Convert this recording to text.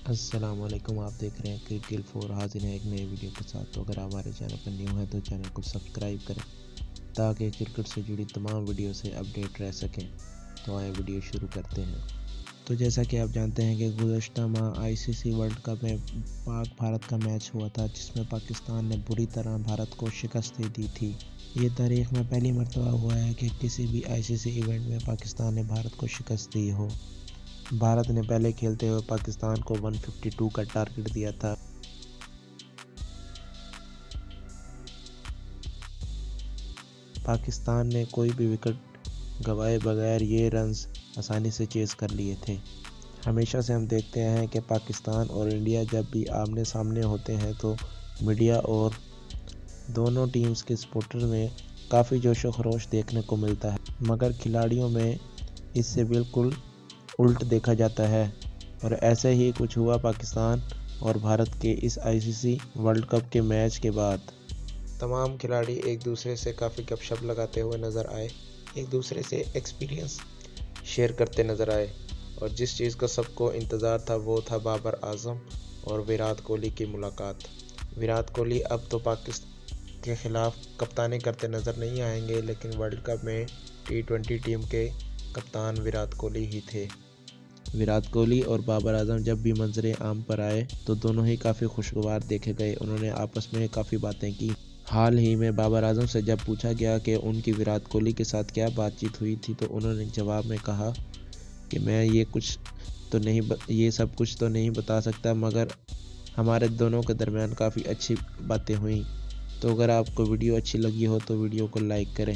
السلام علیکم، آپ دیکھ رہے ہیں کرکٹ 4 حاضر ہیں ایک نئے ویڈیو کے ساتھ۔ تو اگر ہمارے چینل پر نیو ہے تو چینل کو سبسکرائب کریں تاکہ کرکٹ سے جڑی تمام ویڈیو سے اپڈیٹ رہ سکیں۔ تو آئے ویڈیو شروع کرتے ہیں۔ تو جیسا کہ آپ جانتے ہیں کہ گزشتہ ماہ آئی سی سی ورلڈ کپ میں پاک بھارت کا میچ ہوا تھا، جس میں پاکستان نے بری طرح بھارت کو شکست دے دی تھی۔ یہ تاریخ میں پہلی مرتبہ ہوا ہے کہ کسی بھی آئی سی سی ایونٹ میں پاکستان نے بھارت کو شکست دی ہو۔ بھارت نے پہلے کھیلتے ہوئے پاکستان کو 152 کا ٹارگٹ دیا تھا۔ پاکستان نے کوئی بھی وکٹ گنوائے بغیر یہ رنز آسانی سے چیز کر لیے تھے۔ ہمیشہ سے ہم دیکھتے ہیں کہ پاکستان اور انڈیا جب بھی آمنے سامنے ہوتے ہیں تو میڈیا اور دونوں ٹیمز کے سپورٹر میں کافی جوش و خروش دیکھنے کو ملتا ہے، مگر کھلاڑیوں میں اس سے بالکل الٹ دیکھا جاتا ہے۔ اور ایسے ہی کچھ ہوا پاکستان اور بھارت کے اس آئی سی سی ورلڈ کپ کے میچ کے بعد۔ تمام کھلاڑی ایک دوسرے سے کافی گپ شپ لگاتے ہوئے نظر آئے، ایک دوسرے سے ایکسپیرینس شیئر کرتے نظر آئے، اور جس چیز کا سب کو انتظار تھا وہ تھا بابر اعظم اور ویرات کوہلی کی ملاقات۔ ویرات کوہلی اب تو پاکستان کے خلاف کپتانی کرتے نظر نہیں آئیں گے، لیکن ورلڈ کپ میں T20 ٹیم کے کپتان ویرات کوہلی ہی تھے۔ ویرات کوہلی اور بابر اعظم جب بھی منظر عام پر آئے تو دونوں ہی کافی خوشگوار دیکھے گئے۔ انہوں نے آپس میں کافی باتیں کی۔ حال ہی میں بابر اعظم سے جب پوچھا گیا کہ ان کی ویرات کوہلی کے ساتھ کیا بات چیت ہوئی تھی تو انہوں نے جواب میں کہا کہ میں یہ سب کچھ تو نہیں بتا سکتا، مگر ہمارے دونوں کے درمیان کافی اچھی باتیں ہوئیں۔ تو اگر آپ کو ویڈیو اچھی لگی ہو تو ویڈیو کو لائک کریں۔